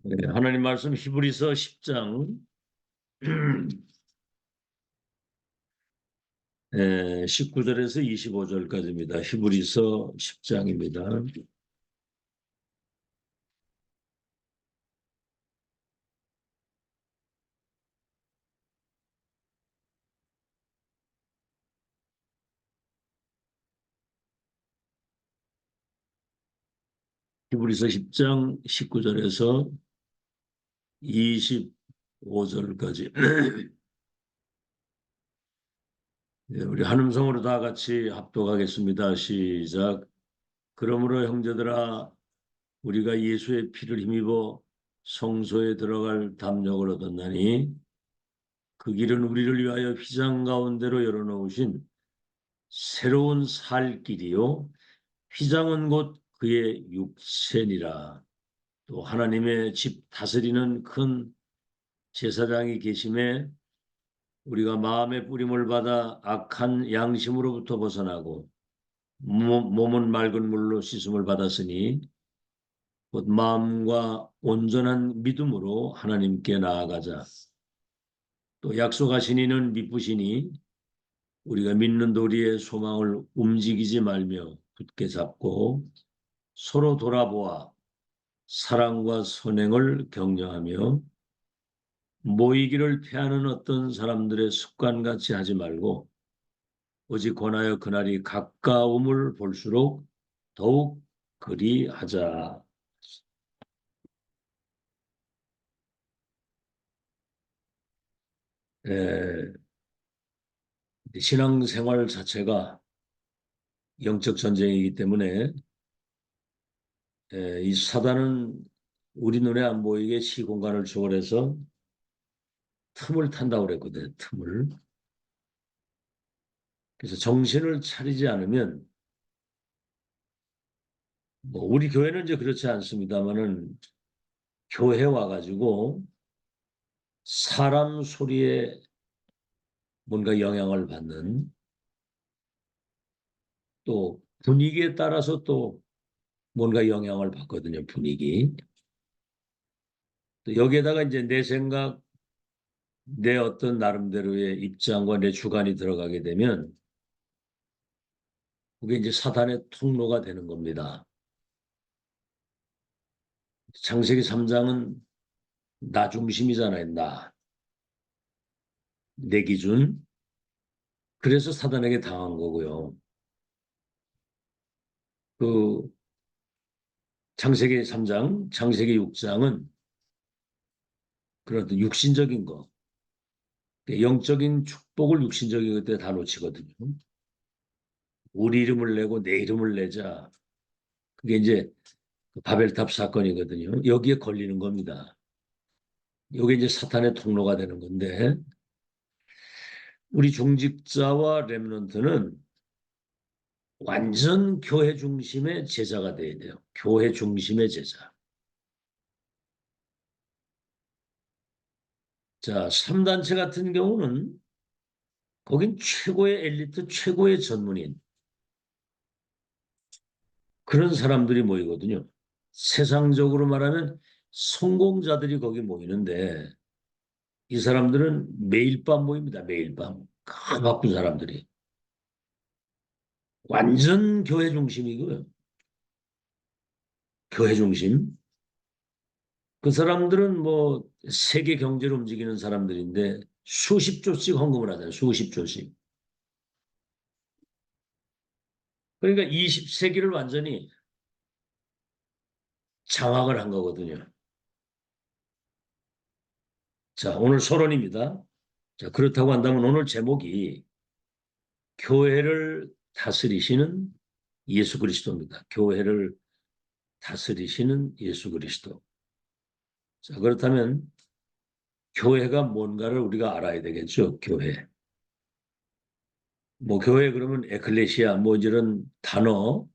네, 하나님 말씀 히브리서 10장 19절에서 25절까지입니다. 히브리서 10장입니다. 히브리서 10장 19절에서 25절까지 우리 한음성으로 다 같이 합독하겠습니다. 시작. 그러므로 형제들아 우리가 예수의 피를 힘입어 성소에 들어갈 담력을 얻었나니 그 길은 우리를 위하여 휘장 가운데로 열어놓으신 새로운 살 길이요 휘장은 곧 그의 육체니라. 또 하나님의 집 다스리는 큰 제사장이 계심에 우리가 마음의 뿌림을 받아 악한 양심으로부터 벗어나고 몸은 맑은 물로 씻음을 받았으니 곧 마음과 온전한 믿음으로 하나님께 나아가자. 또 약속하신 이는 미쁘시니 우리가 믿는 도리의 소망을 움직이지 말며 굳게 잡고 서로 돌아보아 사랑과 선행을 격려하며 모이기를 피하는 어떤 사람들의 습관같이 하지 말고 오직 권하여 그날이 가까움을 볼수록 더욱 그리하자. 신앙생활 자체가 영적 전쟁이기 때문에 이 사단은 우리 눈에 안 보이게 시공간을 초월해서 틈을 탄다고 그랬거든요. 틈을. 그래서 정신을 차리지 않으면 뭐 우리 교회는 이제 그렇지 않습니다만은 교회 와가지고 사람 소리에 뭔가 영향을 받는 또 분위기에 따라서 또 뭔가 영향을 받거든요. 분위기. 또 여기에다가 이제 내 생각, 내 어떤 나름대로의 입장과 내 주관이 들어가게 되면 그게 이제 사단의 통로가 되는 겁니다. 창세기 3장은 나 중심이잖아요. 내 기준. 그래서 사단에게 당한 거고요. 그 창세기 3장, 창세기 6장은 그런 육신적인 거, 영적인 축복을 육신적인 것에 다 놓치거든요. 우리 이름을 내고 내 이름을 내자. 그게 이제 바벨탑 사건이거든요. 여기에 걸리는 겁니다. 이게 이제 사탄의 통로가 되는 건데 우리 중직자와 렘넌트는 완전 교회 중심의 제자가 돼야 돼요. 교회 중심의 제자. 자, 3단체 같은 경우는 거긴 최고의 엘리트, 최고의 전문인 그런 사람들이 모이거든요. 세상적으로 말하면 성공자들이 거기 모이는데 이 사람들은 매일 밤 모입니다. 매일 밤. 바쁜 사람들이. 완전 교회 중심이고요. 교회 중심. 그 사람들은 뭐 세계 경제를 움직이는 사람들인데 수십 조씩 헌금을 하잖아요. 수십 조씩. 그러니까 20세기를 완전히 장악을 한 거거든요. 자, 오늘 서론입니다. 자, 그렇다고 한다면 오늘 제목이 교회를 다스리시는 예수 그리스도입니다. 교회를 다스리시는 예수 그리스도. 자, 그렇다면 교회가 뭔가를 우리가 알아야 되겠죠. 교회. 뭐 교회 그러면 에클레시아 뭐 이런 단어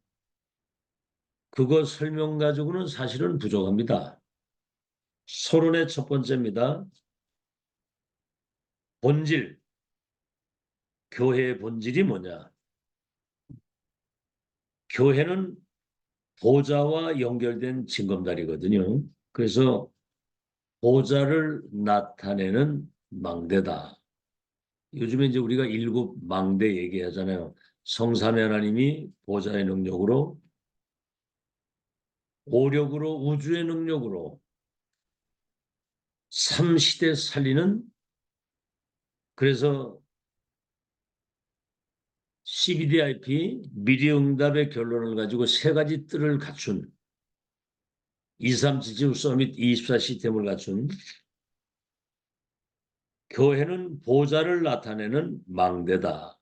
그거 설명 가지고는 사실은 부족합니다. 서론의 첫 번째입니다. 본질. 교회의 본질이 뭐냐? 교회는 보좌와 연결된 징검다리거든요. 그래서 보좌를 나타내는 망대다. 요즘에 이제 우리가 일곱 망대 얘기하잖아요. 성삼위 하나님이 보좌의 능력으로, 오력으로, 우주의 능력으로 삼시대 살리는, 그래서 CBDIP 미래응답의 결론을 가지고 세 가지 뜰을 갖춘 23 지지우 서밋 24 시스템을 갖춘 교회는 보좌를 나타내는 망대다.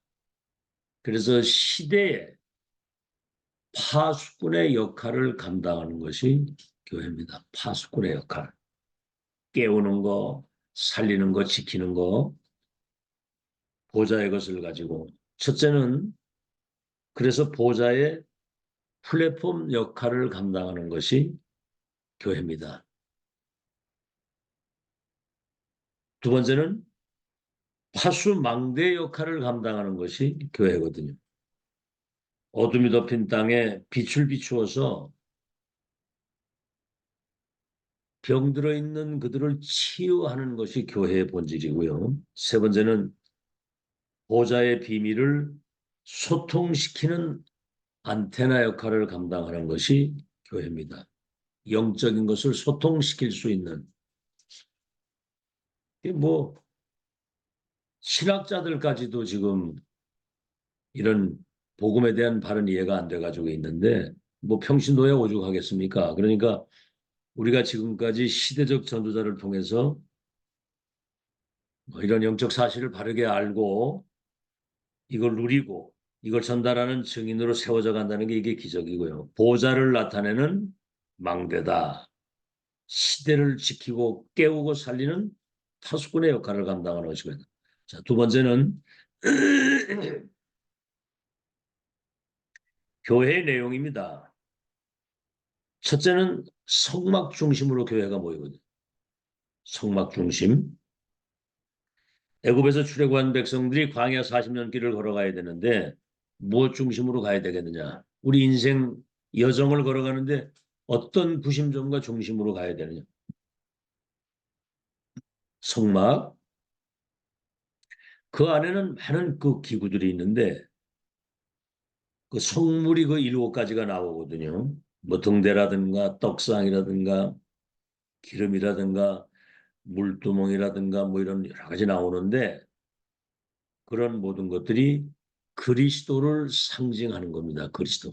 그래서 시대의 파수꾼의 역할을 감당하는 것이 교회입니다. 파수꾼의 역할. 깨우는 거, 살리는 거, 지키는 거, 보좌의 것을 가지고. 첫째는 그래서 보좌의 플랫폼 역할을 감당하는 것이 교회입니다. 두 번째는 파수망대 역할을 감당하는 것이 교회거든요. 어둠이 덮인 땅에 빛을 비추어서 병들어 있는 그들을 치유하는 것이 교회의 본질이고요. 세 번째는 보좌의 비밀을 소통시키는 안테나 역할을 감당하는 것이 교회입니다. 영적인 것을 소통시킬 수 있는, 뭐 신학자들까지도 지금 이런 복음에 대한 바른 이해가 안 돼가지고 있는데 뭐 평신도에 오죽하겠습니까? 그러니까 우리가 지금까지 시대적 전도자를 통해서 뭐 이런 영적 사실을 바르게 알고 이걸 누리고 이걸 전달하는 증인으로 세워져 간다는 게 이게 기적이고요. 보좌를 나타내는 망대다. 시대를 지키고 깨우고 살리는 파수꾼의 역할을 감당하는 것이거든요. 자, 두 번째는 교회의 내용입니다. 첫째는 성막 중심으로 교회가 모이거든요. 성막 중심. 애굽에서 출애굽한 백성들이 광야 40년 길을 걸어가야 되는데 무엇 중심으로 가야 되겠느냐? 우리 인생 여정을 걸어가는데 어떤 구심점과 중심으로 가야 되느냐? 성막. 그 안에는 많은 그 기구들이 있는데 그 성물이 그 7가지가 나오거든요. 뭐 등대라든가 떡상이라든가 기름이라든가 물두멍이라든가 뭐 이런 여러 가지 나오는데 그런 모든 것들이 그리스도를 상징하는 겁니다. 그리스도.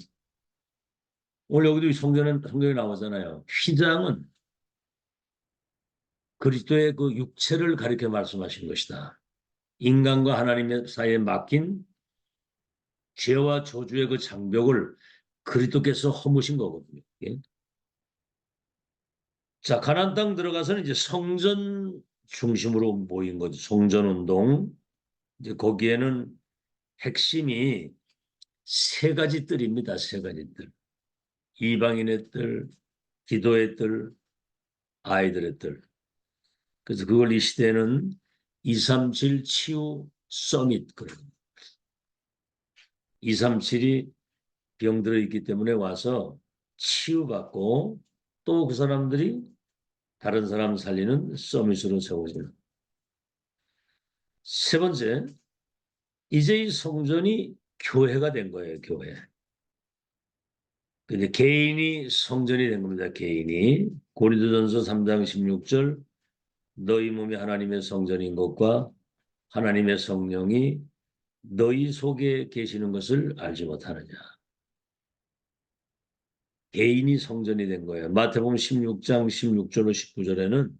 오늘 여기도 성경에 나오잖아요. 휘장은 그리스도의 그 육체를 가리켜 말씀하신 것이다. 인간과 하나님의 사이에 막힌 죄와 저주의 그 장벽을 그리스도께서 허무신 거거든요. 예? 자, 가나안 땅 들어가서는 이제 성전 중심으로 모인 거죠. 성전 운동. 이제 거기에는 핵심이 세 가지 뜰입니다. 세 가지 뜰. 이방인의 뜰, 기도의 뜰, 아이들의 뜰. 그래서 그걸 이 시대는 237 치유 서밋 그래요. 237이 병들어 있기 때문에 와서 치유받고 또 그 사람들이 다른 사람 살리는 서밋으로 세워지는. 세 번째, 이제 이 성전이 교회가 된 거예요. 교회. 근데 개인이 성전이 된 겁니다. 개인이. 고린도전서 3장 16절 너희 몸이 하나님의 성전인 것과 하나님의 성령이 너희 속에 계시는 것을 알지 못하느냐. 개인이 성전이 된 거예요. 마태복음 16장 16절로 19절에는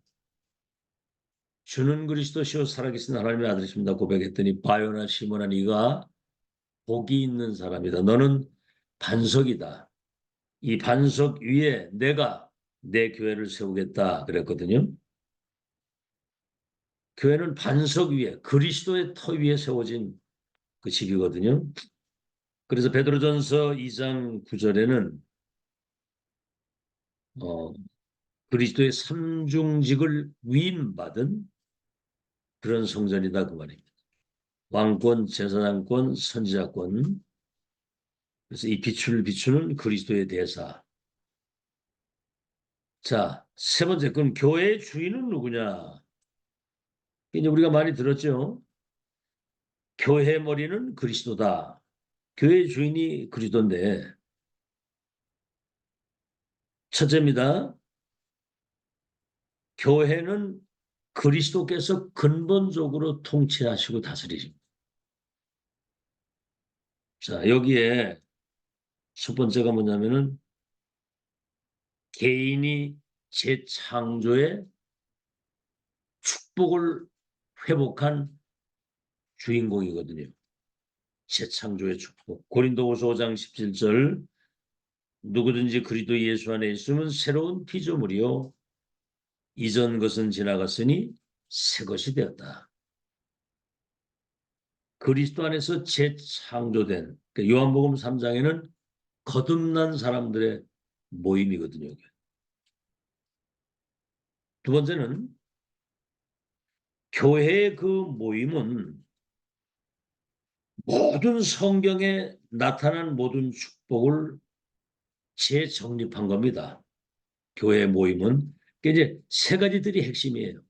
주는 그리스도시요 살아계신 하나님의 아들이십니다 고백했더니 바요나 시몬아 네가 복이 있는 사람이다. 너는 반석이다. 이 반석 위에 내가 내 교회를 세우겠다 그랬거든요. 교회는 반석 위에 그리스도의 터 위에 세워진 그 집이거든요. 그래서 베드로전서 2장 9절에는 그리스도의 삼중직을 위임받은 그런 성전이다 그 말입니다. 왕권, 제사장권, 선지자권. 그래서 이 빛을 비추는 그리스도의 대사. 자, 세 번째, 그럼 교회의 주인은 누구냐? 이제 우리가 많이 들었죠. 교회의 머리는 그리스도다. 교회의 주인이 그리스도인데, 첫째입니다. 교회는 그리스도께서 근본적으로 통치하시고 다스리십니다. 자, 여기에 첫 번째가 뭐냐면은 개인이 재창조의 축복을 회복한 주인공이거든요. 재창조의 축복. 고린도후서 5장 17절 누구든지 그리스도 예수 안에 있으면 새로운 피조물이요 이전 것은 지나갔으니 새 것이 되었다. 그리스도 안에서 재창조된 요한복음 3장에는 거듭난 사람들의 모임이거든요. 두 번째는 교회의 그 모임은 모든 성경에 나타난 모든 축복을 재정립한 겁니다. 교회 모임은 이제 세 가지들이 핵심이에요.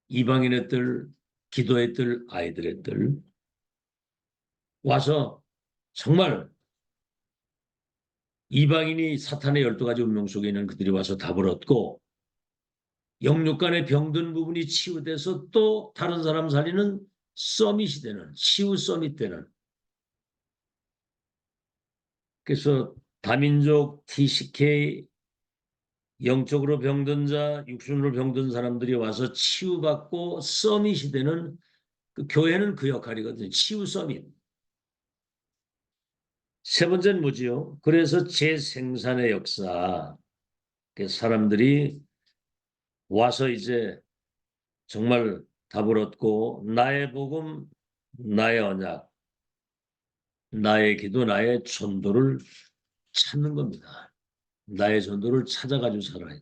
이방인의 뜰, 기도의 뜰, 아이들의 뜰 와서 정말 이방인이 사탄의 12가지 운명 속에 있는 그들이 와서 답을 얻고 영육 간의 병든 부분이 치유돼서 또 다른 사람 살리는 서밋이 되는 치유 서밋 되는 그래서 다민족 TCK 영적으로 병든 자, 육신으로 병든 사람들이 와서 치유받고 서밋이 되는 그 교회는 그 역할이거든요. 치유 서밋. 세 번째는 뭐지요? 그래서 재생산의 역사. 사람들이 와서 이제 정말 답을 얻고 나의 복음, 나의 언약, 나의 기도, 나의 전도를 찾는 겁니다. 나의 전도를 찾아가지고 살아요.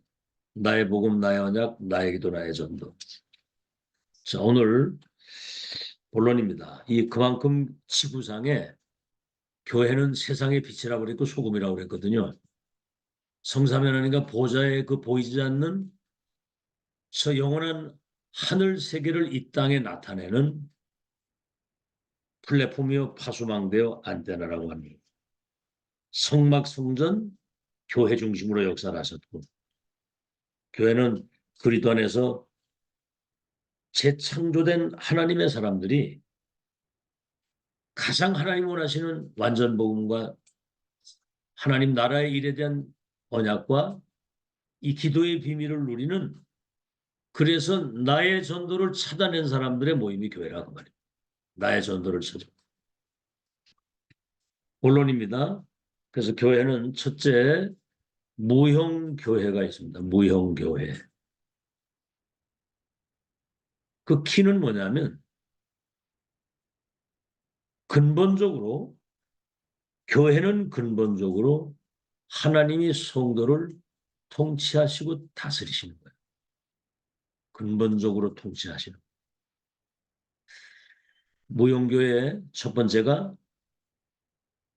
나의 복음, 나의 언약, 나의 기도, 나의 전도. 자, 오늘 본론입니다. 이 그만큼 지구상에 교회는 세상의 빛이라고 그랬고 소금이라고 그랬거든요. 성삼위 하나님과 보좌의 그 보이지 않는 저 영원한 하늘 세계를 이 땅에 나타내는 플랫폼이요 파수망대요 안테나라고 합니다. 성막 성전 교회 중심으로 역사를 하셨고 교회는 그리스도 안에서 재창조된 하나님의 사람들이 가장 하나님 원하시는 완전 복음과 하나님 나라의 일에 대한 언약과 이 기도의 비밀을 누리는 그래서 나의 전도를 찾아낸 사람들의 모임이 교회라고 말입니다. 나의 전도를 찾아. 본론입니다. 그래서 교회는 첫째 무형교회가 있습니다. 무형교회. 그 키는 뭐냐면 근본적으로 교회는 근본적으로 하나님이 성도를 통치하시고 다스리시는 거예요. 근본적으로 통치하시는 거예요. 무형교회의 첫 번째가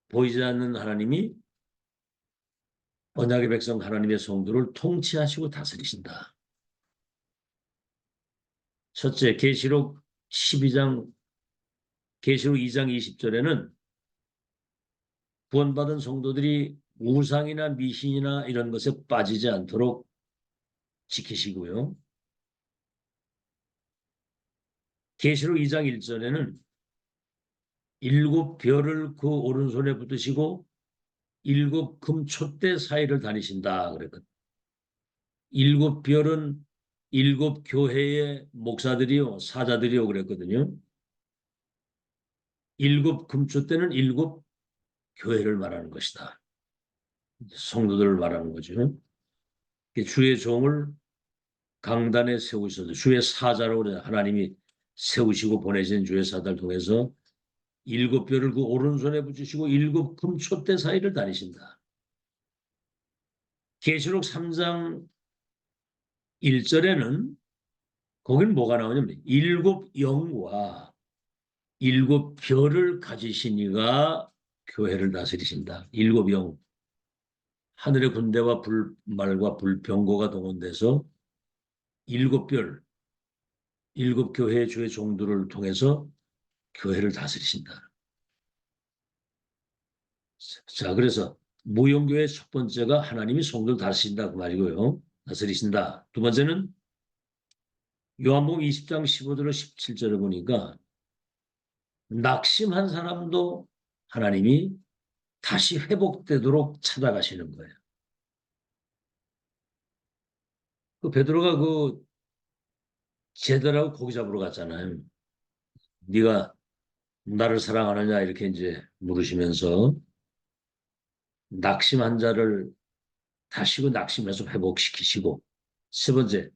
보이지 않는 하나님이 언약의 백성 하나님의 성도를 통치하시고 다스리신다. 첫째 계시록 12장 계시록 2장 20절에는 구원받은 성도들이 우상이나 미신이나 이런 것에 빠지지 않도록 지키시고요. 계시록 2장 1절에는 일곱 별을 그 오른손에 붙으시고 일곱 금촛대 사이를 다니신다 그랬거든요. 일곱 별은 일곱 교회의 목사들이요 사자들이요 그랬거든요. 일곱 금촛대는 일곱 교회를 말하는 것이다. 성도들을 말하는 거죠. 주의 종을 강단에 세우셔서 주의 사자로 하나님이 세우시고 보내신 주의 사자를 통해서 일곱 별을 그 오른손에 붙이시고 일곱 금촛대 사이를 다니신다. 계시록 3장 1절에는 거기는 뭐가 나오냐면 일곱 영과 일곱 별을 가지신 이가 교회를 다스리신다. 일곱 영. 하늘의 군대와 불말과 불병거가 동원돼서 일곱 별, 일곱 교회 주의 종들을 통해서 교회를 다스리신다. 자, 그래서 무용교회 첫 번째가 하나님이 성도를 다스리신다 그 말이고요. 다스리신다. 두 번째는 요한복음 20장 15절로 17절을 보니까 낙심한 사람도 하나님이 다시 회복되도록 찾아가시는 거예요. 그 베드로가 그 제자라고 고기 잡으러 갔잖아요. 네가 나를 사랑하느냐 이렇게 이제 물으시면서 낙심한 자를 다시 그 낙심해서 회복시키시고 세 번째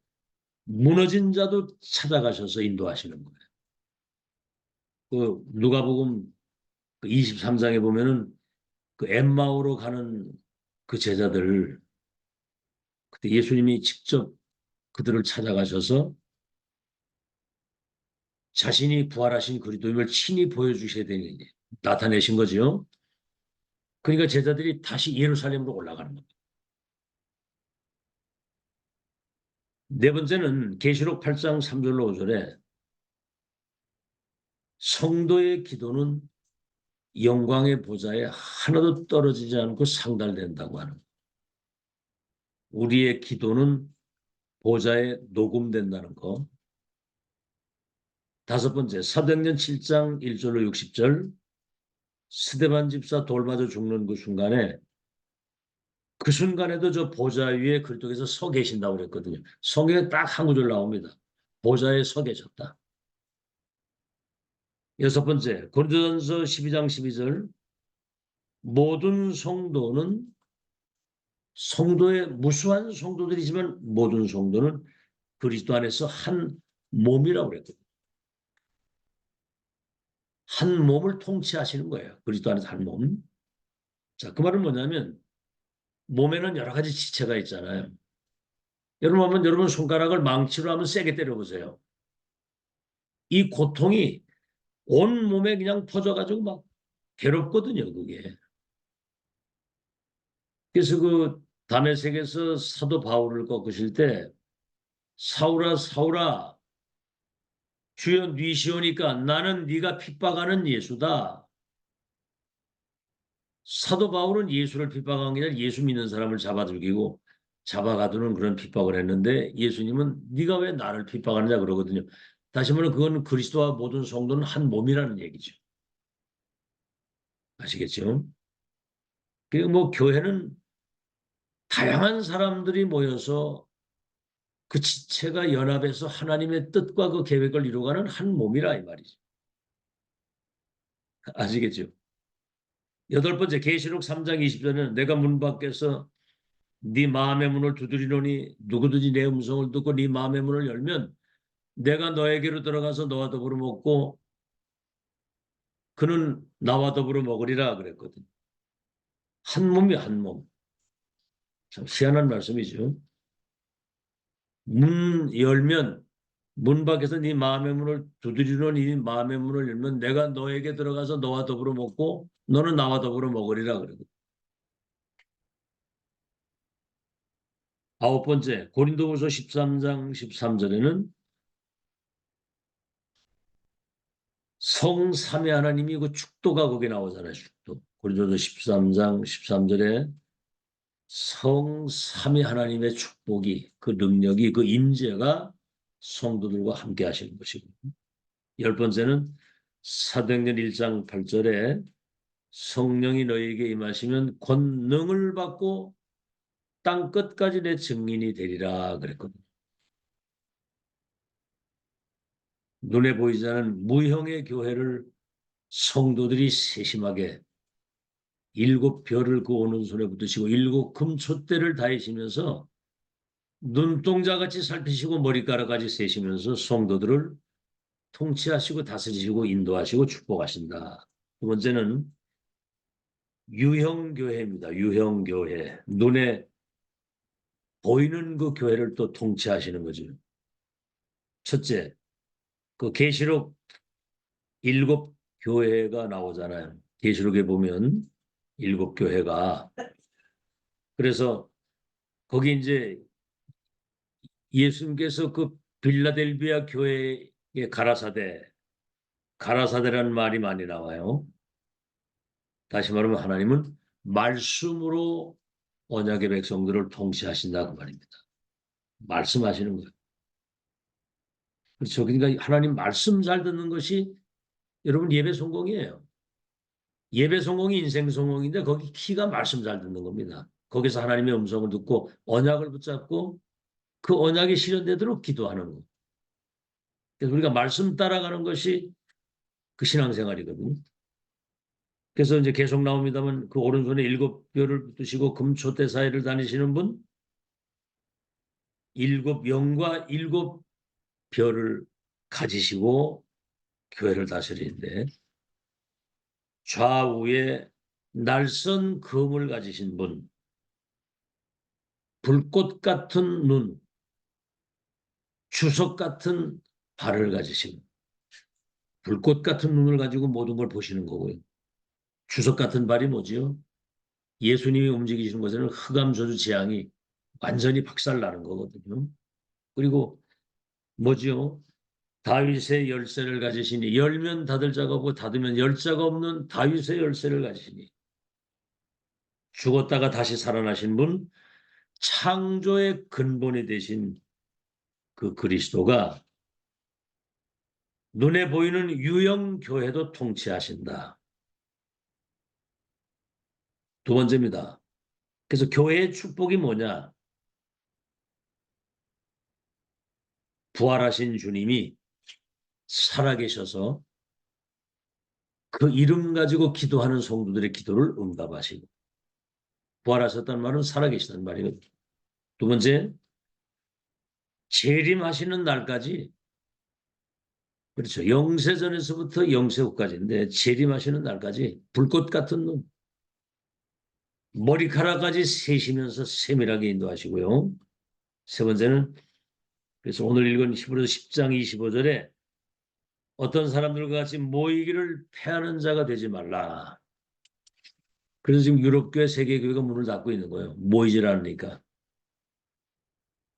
무너진 자도 찾아가셔서 인도하시는 거예요. 그 누가복음 23장에 보면은 그 엠마오로 가는 그 제자들 그때 예수님이 직접 그들을 찾아가셔서 자신이 부활하신 그리스도임을 친히 보여주셔야 되는 나타내신 거죠. 그러니까 제자들이 다시 예루살렘으로 올라가는 겁니다. 네 번째는 계시록 8장 3절로 5절에 성도의 기도는 영광의 보좌에 하나도 떨어지지 않고 상달된다고 하는 우리의 기도는 보좌에 녹음된다는 거. 다섯 번째 사도행전 7장 1절로 60절 스데반 집사 돌 맞아 죽는 그 순간에 그 순간에도 저 보좌 위에 그리스도께서 서 계신다고 그랬거든요. 성경에 딱 한 구절 나옵니다. 보좌에 서 계셨다. 여섯 번째 고린도전서 12장 12절 모든 성도는 성도의 무수한 성도들이지만 모든 성도는 그리스도 안에서 한 몸이라고 그랬거든요. 한 몸을 통치하시는 거예요. 그리스도 안에서 한 몸. 자, 그 말은 뭐냐면 몸에는 여러 가지 지체가 있잖아요. 여러분 한번 여러분 손가락을 망치로 한번 세게 때려보세요. 이 고통이 온 몸에 그냥 퍼져가지고 막 괴롭거든요, 그게. 그래서 그 다메섹에서 사도 바울을 꺾으실 때 사울아 사울아 주여 뉘시오니까 나는 네가 핍박하는 예수다. 사도 바울은 예수를 핍박한 게 아니라 예수 믿는 사람을 잡아들이고 잡아가두는 그런 핍박을 했는데 예수님은 네가 왜 나를 핍박하느냐 그러거든요. 다시 말하면 그건 그리스도와 모든 성도는 한 몸이라는 얘기죠. 아시겠죠? 그리고 뭐 교회는 다양한 사람들이 모여서 그 지체가 연합해서 하나님의 뜻과 그 계획을 이루어가는 한 몸이라 이 말이죠. 아시겠죠? 여덟 번째 계시록 3장 20절에는 내가 문 밖에서 네 마음의 문을 두드리노니 누구든지 내 음성을 듣고 네 마음의 문을 열면 내가 너에게로 들어가서 너와 더불어 먹고 그는 나와 더불어 먹으리라 그랬거든. 한 몸이 한 몸. 참 희한한 말씀이죠. 문 열면 문 밖에서 네 마음의 문을 두드리노니 네 마음의 문을 열면 내가 너에게 들어가서 너와 더불어 먹고 너는 나와 더불어 먹으리라 그러거든. 아홉 번째 고린도후서 13장 13절에는 성삼위 하나님이 그 축도가 거기 나오잖아요. 축도. 고린도서 13장 13절에 성삼위 하나님의 축복이 그 능력이 그 임재가 성도들과 함께 하시는 것이고 열 번째는 사도행전 1장 8절에 성령이 너희에게 임하시면 권능을 받고 땅 끝까지 내 증인이 되리라 그랬거든요. 눈에 보이지 않는 무형의 교회를 성도들이 세심하게 일곱 별을 그 오른손에 붙으시고 일곱 금촛대를 다이시면서 눈동자같이 살피시고 머리카락까지 세시면서 성도들을 통치하시고 다스리시고 인도하시고 축복하신다. 두 번째는 유형교회입니다. 유형교회. 눈에 보이는 그 교회를 또 통치하시는 거죠. 첫째, 그 계시록 일곱 교회가 나오잖아요. 계시록에 보면 일곱 교회가 그래서 거기 이제 예수님께서 그 빌라델비아 교회의 가라사대라는 말이 많이 나와요. 다시 말하면 하나님은 말씀으로 언약의 백성들을 통치하신다 그 말입니다. 말씀하시는 거예요. 그렇죠. 그러니까 하나님 말씀 잘 듣는 것이 여러분 예배 성공이에요. 예배 성공이 인생 성공인데 거기 키가 말씀 잘 듣는 겁니다. 거기서 하나님의 음성을 듣고 언약을 붙잡고 그 언약이 실현되도록 기도하는 거. 그래서 우리가 말씀 따라가는 것이 그 신앙생활이거든요. 그래서 이제 계속 나옵니다만 그 오른손에 7별을 붙으시고 금초대 사이를 다니시는 분, 7영과 7별을 가지시고 교회를 다스리는데 좌우에 날선 검을 가지신 분, 불꽃 같은 눈, 주석 같은 발을 가지신 불꽃 같은 눈을 가지고 모든 걸 보시는 거고요. 주석 같은 발이 뭐지요? 예수님이 움직이시는 것에는 흑암 저주 재앙이 완전히 박살나는 거거든요. 그리고 뭐지요? 다윗의 열쇠를 가지시니 열면 닫을 자가 없고 닫으면 열 자가 없는 다윗의 열쇠를 가지시니 죽었다가 다시 살아나신 분 창조의 근본이 되신 그 그리스도가 눈에 보이는 유형 교회도 통치하신다. 두 번째입니다. 그래서 교회의 축복이 뭐냐? 부활하신 주님이 살아계셔서 그 이름 가지고 기도하는 성도들의 기도를 응답하시고 부활하셨다는 말은 살아계시다는 말이거든요. 두 번째, 재림하시는 날까지 그렇죠. 영세전에서부터 영세후까지인데 재림하시는 날까지 불꽃 같은 눈, 머리카락까지 세시면서 세밀하게 인도하시고요. 세 번째는 그래서 오늘 읽은 히브리서 10장 25절에 어떤 사람들과 같이 모이기를 패하는 자가 되지 말라. 그래서 지금 유럽교회, 세계교회가 문을 닫고 있는 거예요. 모이질 않으니까.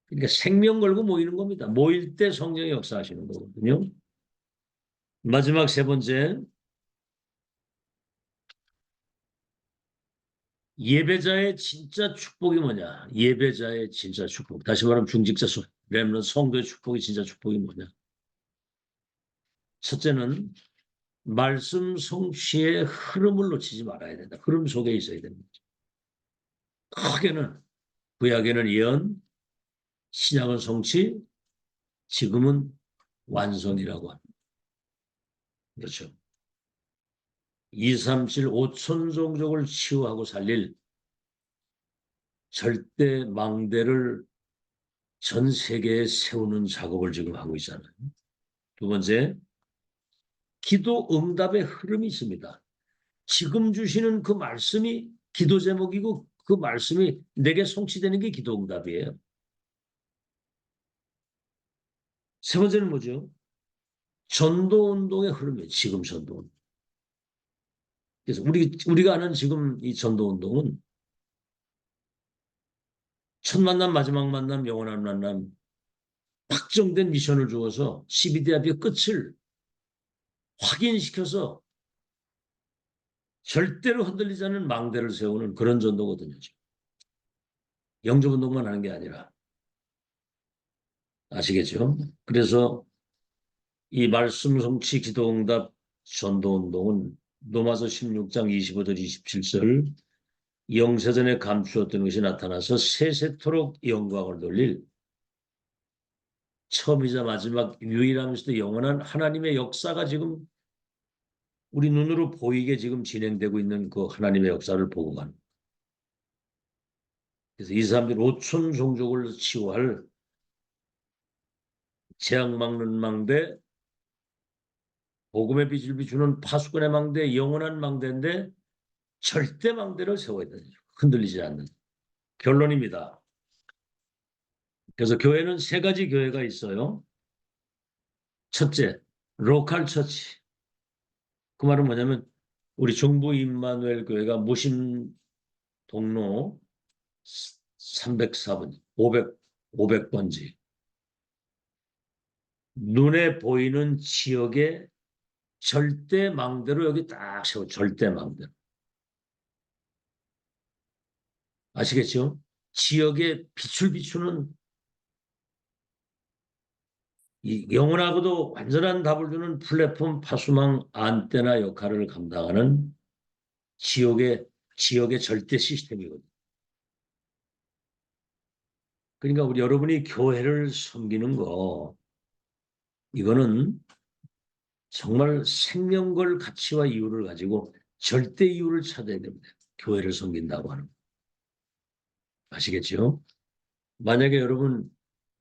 그러니까 생명 걸고 모이는 겁니다. 모일 때 성령이 역사하시는 거거든요. 마지막 세 번째, 예배자의 진짜 축복이 뭐냐? 예배자의 진짜 축복. 다시 말하면 중직자 렘넌트 성도의 축복이 진짜 축복이 뭐냐? 첫째는 말씀 성취의 흐름을 놓치지 말아야 된다. 흐름 속에 있어야 됩니다. 크게는 구약에는 예언, 신약은 성취, 지금은 완성이라고 합니다. 그렇죠. 2, 3, 7, 5천 종족을 치유하고 살릴 절대 망대를 전 세계에 세우는 작업을 지금 하고 있잖아요. 두 번째, 기도 응답의 흐름이 있습니다. 지금 주시는 그 말씀이 기도 제목이고 그 말씀이 내게 성취되는 게 기도 응답이에요. 세 번째는 뭐죠? 전도 운동의 흐름이에요. 지금 전도 운동. 그래서 우리가 아는 지금 이 전도 운동은 첫 만남, 마지막 만남, 영원한 만남, 확정된 미션을 주어서 CBD 합의 끝을 확인시켜서 절대로 흔들리지 않는 망대를 세우는 그런 전도거든요. 영접 운동만 하는 게 아니라. 아시겠죠? 그래서 이 말씀 성취 기도응답 전도운동은 로마서 16장 25절 27절 영세전에 감추었던 것이 나타나서 세세토록 영광을 돌릴 처음이자 마지막 유일하면서도 영원한 하나님의 역사가 지금 우리 눈으로 보이게 지금 진행되고 있는 그 하나님의 역사를 보고 가는. 그래서 이 사람들 5천 종족을 치유할 재앙 막는 망대, 복음의 빛을 비추는 파수꾼의 망대, 영원한 망대인데 절대 망대를 세워야 되죠. 흔들리지 않는. 결론입니다. 그래서 교회는 세 가지 교회가 있어요. 첫째, 로컬 처치. 그 말은 뭐냐면 우리 중부 임마누엘 교회가 무심 동로 304번, 500번지. 눈에 보이는 지역의 절대망대로 여기 딱 세워, 절대망대로. 아시겠죠? 지역에 빛을 비추는 이 영원하고도 완전한 답을 주는 플랫폼 파수망 안테나 역할을 감당하는 지역의 절대 시스템이거든요. 그러니까 우리 여러분이 교회를 섬기는 거, 이거는 정말 생명걸 가치와 이유를 가지고 절대 이유를 찾아야 됩니다. 교회를 섬긴다고 하는 거. 아시겠죠? 만약에 여러분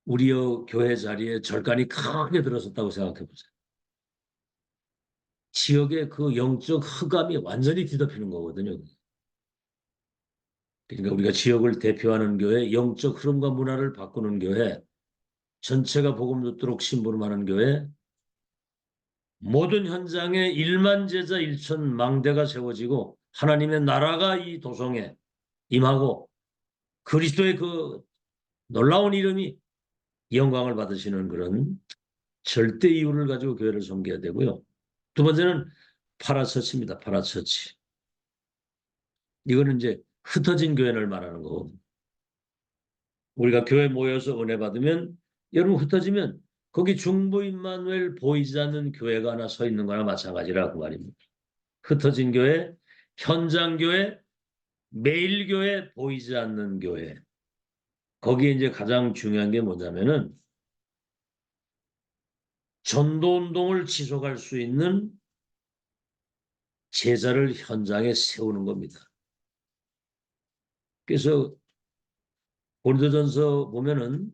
우리 교회 자리에 절간이 크게 들어섰다고 생각해 보세요. 지역의 그 영적 흑암이 완전히 뒤덮이는 거거든요. 그러니까 우리가 지역을 대표하는 교회, 영적 흐름과 문화를 바꾸는 교회, 전체가 복음 듣도록 심부름하는 교회, 모든 현장에 1만 제자 1천 망대가 세워지고 하나님의 나라가 이 도성에 임하고 그리스도의 그 놀라운 이름이 영광을 받으시는 그런 절대 이유를 가지고 교회를 섬겨야 되고요. 두 번째는 파라처치입니다. 파라처치. 이거는 이제 흩어진 교회를 말하는 거고, 우리가 교회 모여서 은혜 받으면 여러분 흩어지면 거기 중부 임마누엘 보이지 않는 교회가 하나 서 있는 거나 마찬가지라고 말입니다. 흩어진 교회, 현장 교회, 매일 교회, 보이지 않는 교회. 거기에 이제 가장 중요한 게 뭐냐면은 전도 운동을 지속할 수 있는 제자를 현장에 세우는 겁니다. 그래서 고린도전서 보면은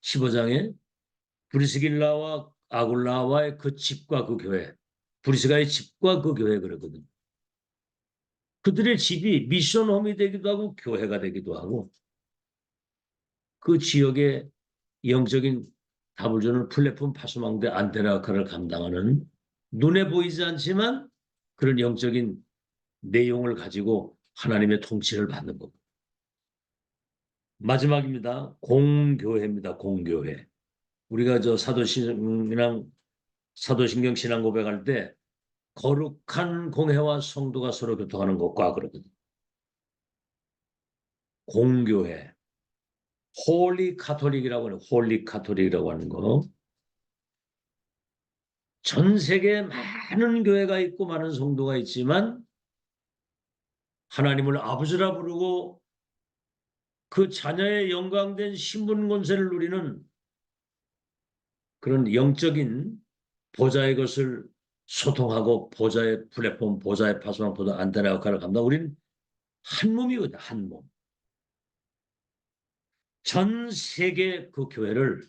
15장에 브리스길라와 아굴라와의 그 집과 그 교회, 브리스가의 집과 그 교회 그러거든요. 그들의 집이 미션홈이 되기도 하고 교회가 되기도 하고 그 지역의 영적인 답을 주는 플랫폼 파수망대 안테나 역할을 감당하는 눈에 보이지 않지만 그런 영적인 내용을 가지고 하나님의 통치를 받는 것. 마지막입니다. 공교회입니다. 공교회. 우리가 저 사도신경 신앙 고백할 때 거룩한 공회와 성도가 서로 교통하는 것과 그러거든요. 공교회. 홀리 카톨릭이라고 하는 홀리 카톨릭이라고 하는 거. 전 세계에 많은 교회가 있고 많은 성도가 있지만 하나님을 아버지라 부르고 그 자녀의 영광된 신분 권세를 누리는 그런 영적인 보좌의 것을 소통하고 보좌의 플랫폼, 보좌의 파수망, 보좌 안테나 역할을 감당. 우리는 한 몸이거든, 한 몸. 전 세계 그 교회를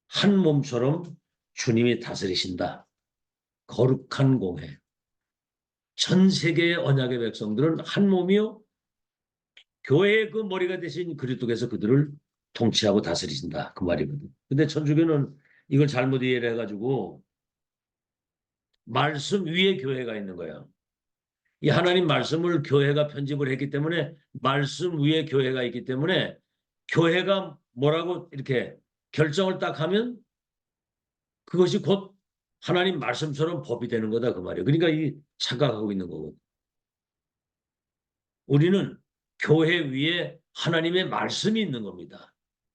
한 몸처럼 주님이 다스리신다. 거룩한 공회. 전 세계의 언약의 백성들은 한 몸이요. 교회의 그 머리가 되신 그리스도께서 그들을 통치하고 다스리신다. 그 말이거든. 근데 천주교는 이걸 잘못 이해를 해가지고 말씀 위에 교회가 있는 거야. 이 하나님 말씀을 교회가 편집을 했기 때문에 말씀 위에 교회가 있기 때문에 교회가 뭐라고 이렇게 결정을 딱 하면 그것이 곧 하나님 말씀처럼 법이 되는 거다 그 말이에요. 그러니까 이 착각하고 있는 거고. 우리는 교회 위에 하나님의 말씀이 있는 겁니다.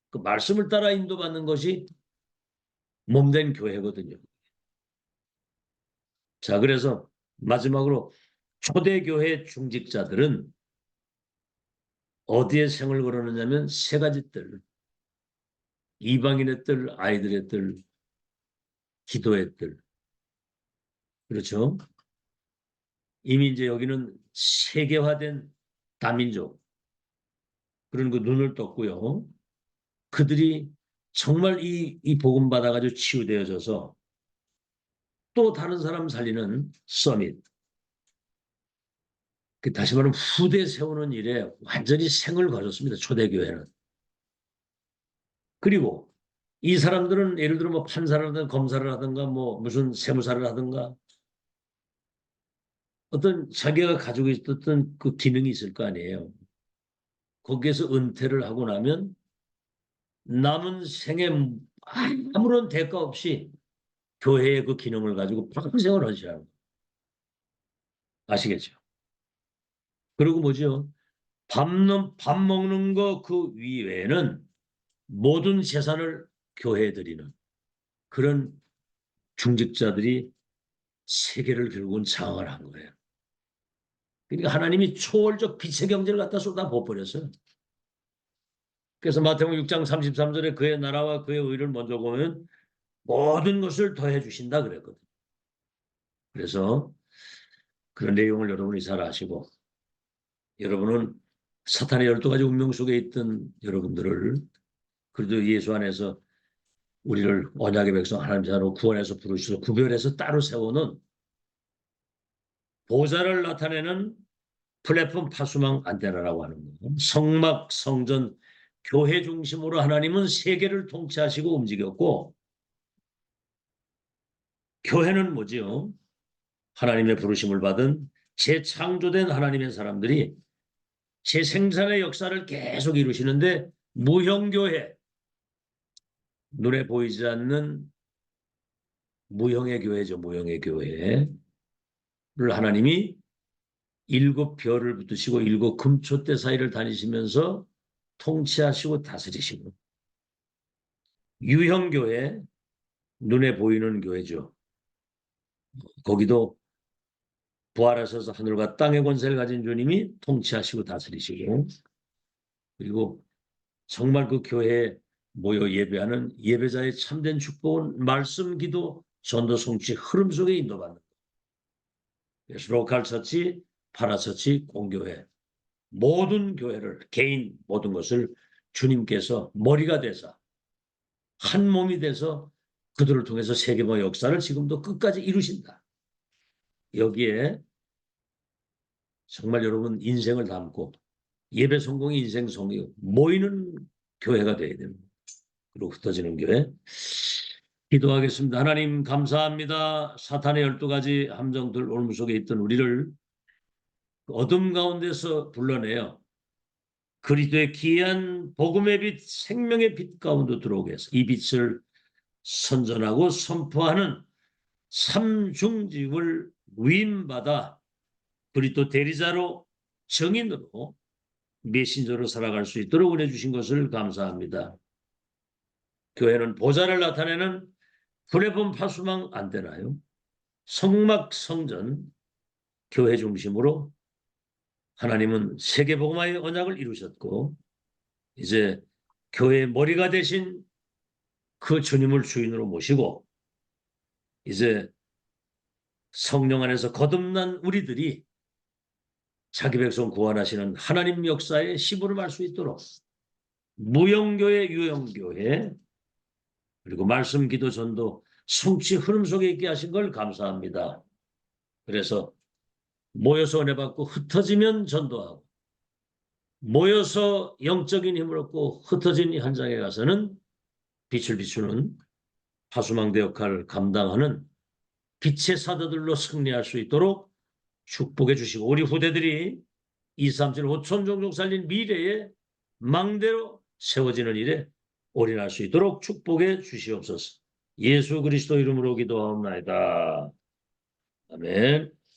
그 말씀을 따라 인도받는 것이 몸된 교회거든요. 자, 그래서 마지막으로 초대교회 중직자들은 어디에 생을 걸었느냐면 세 가지 뜰. 이방인의 뜰, 아이들의 뜰, 기도의 뜰. 그렇죠? 이미 이제 여기는 세계화된 다민족. 그런 그 눈을 떴고요. 그들이 정말 이 복음 받아가지고 치유되어져서 또 다른 사람 살리는 서밋. 그 다시 말하면 후대 세우는 일에 완전히 생을 거뒀습니다. 초대교회는. 그리고 이 사람들은 예를 들어 뭐 판사를 하든가 검사를 하든가 뭐 무슨 세무사를 하든가 어떤 자기가 가지고 있었던 그 기능이 있을 거 아니에요. 거기에서 은퇴를 하고 나면 남은 생에 아무런 대가 없이 교회의 그 기능을 가지고 평생을 헌신하는 거예요. 아시겠죠? 그리고 뭐죠? 밥 먹는 거 그 위외에는 모든 재산을 교회에 드리는 그런 중직자들이 세계를 결국은 장악을 한 거예요. 그러니까 하나님이 초월적 빛의 경제를 갖다 쏟아 부어버렸어요. 그래서 마태복음 6장 33절에 그의 나라와 그의 의를 먼저 보면 모든 것을 더해 주신다 그랬거든요. 그래서 그런 내용을 여러분이 잘 아시고 여러분은 사탄의 12가지 운명 속에 있던 여러분들을 그래도 예수 안에서 우리를 언약의 백성 하나님 자로 구원해서 부르시고 구별해서 따로 세우는 보좌를 나타내는 플랫폼 파수망 안테나라고 하는 거예요. 성막, 성전, 교회 중심으로 하나님은 세계를 통치하시고 움직였고 교회는 뭐지요? 하나님의 부르심을 받은 재창조된 하나님의 사람들이 재생산의 역사를 계속 이루시는데 무형교회, 눈에 보이지 않는 무형의 교회죠. 무형의 교회를 하나님이 7별을 붙으시고 7금초대 사이를 다니시면서 통치하시고 다스리시고 유형교회, 눈에 보이는 교회죠. 거기도 부활하셔서 하늘과 땅의 권세를 가진 주님이 통치하시고 다스리시고 그리고 정말 그 교회에 모여 예배하는 예배자의 참된 축복은 말씀, 기도, 전도, 성취 흐름 속에 인도받는 거예요. 그래서 로컬 처치, 파라처치, 공교회 모든 교회를 개인 모든 것을 주님께서 머리가 돼서 한 몸이 돼서 그들을 통해서 세계화 역사를 지금도 끝까지 이루신다. 여기에 정말 여러분 인생을 담고 예배 성공이 인생 성공 모이는 교회가 되어야 됩니다. 그리고 흩어지는 교회. 기도하겠습니다. 하나님 감사합니다. 사탄의 12가지 함정들 올무 속에 있던 우리를 어둠 가운데서 불러내어 그리스도의 귀한 복음의 빛, 생명의 빛 가운데 들어오게 해서 이 빛을 선전하고 선포하는 삼중직을 위임받아 그리스도 대리자로 정인으로 메신저로 살아갈 수 있도록 은혜 주신 것을 감사합니다. 교회는 보좌를 나타내는 플랫폼 파수망 안 되나요? 성막 성전 교회 중심으로 하나님은 세계복음화의 언약을 이루셨고 이제 교회의 머리가 되신 그 주님을 주인으로 모시고 이제 성령 안에서 거듭난 우리들이 자기 백성 구원하시는 하나님 역사에 시부름할 수 있도록 무형교회, 유형교회 그리고 말씀, 기도, 전도, 성취 흐름 속에 있게 하신 걸 감사합니다. 그래서 모여서 은혜 받고 흩어지면 전도하고 모여서 영적인 힘을 얻고 흩어진 현장에 가서는 빛을 비추는 파수망대 역할을 감당하는 빛의 사도들로 승리할 수 있도록 축복해 주시고 우리 후대들이 2, 3, 7, 5천 종족 살린 미래에 망대로 세워지는 일에 올인할 수 있도록 축복해 주시옵소서. 예수 그리스도 이름으로 기도하옵나이다. 아멘.